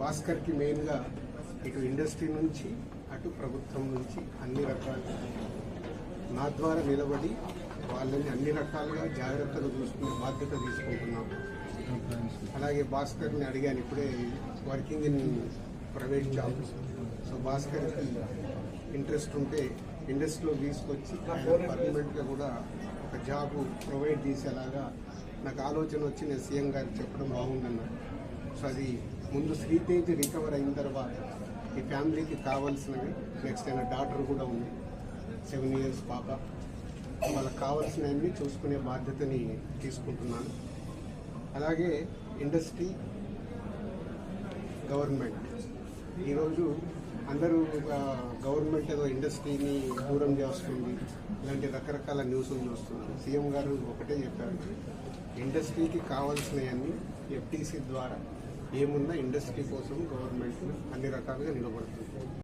భాస్కర్కి మెయిన్గా ఇటు ఇండస్ట్రీ నుంచి అటు ప్రభుత్వం నుంచి అన్ని రకాల నా ద్వారా నిలబడి వాళ్ళని అన్ని రకాలుగా జాగ్రత్తగా చూసుకునే బాధ్యత తీసుకుంటున్నాం. అలాగే భాస్కర్ని అడిగాను, ఇప్పుడే working in private job. So భాస్కర్కి ఇంట్రెస్ట్ ఉంటే ఇండస్ట్రీలో తీసుకొచ్చి పర్మనెంట్గా కూడా ఒక జాబ్ ప్రొవైడ్ చేసేలాగా నాకు ఆలోచన వచ్చి నేను సీఎం గారికి చెప్పడం బాగుందన్నా. సో అది ముందు శ్రీతేజ్ రికవర్ అయిన తర్వాత ఈ ఫ్యామిలీకి కావాల్సినవి, నెక్స్ట్ అయిన డాటర్ కూడా ఉంది, 7 years పాప, వాళ్ళకి కావాల్సినవన్నీ చూసుకునే బాధ్యతని తీసుకుంటున్నాను. అలాగే ఇండస్ట్రీ, గవర్నమెంట్, ఈరోజు అందరూ గవర్నమెంట్ ఏదో ఇండస్ట్రీని దూరం చేస్తుంది, ఇలాంటి రకరకాల న్యూస్లు చూస్తున్నారు. సీఎం గారు ఒకటే చెప్పారు, ఇండస్ట్రీకి కావాల్సినవన్నీ ఎఫ్టీసీ ద్వారా ఏమున్నా ఇండస్ట్రీ కోసం గవర్నమెంట్ అన్ని రకాలుగా నిలబడుతుంది.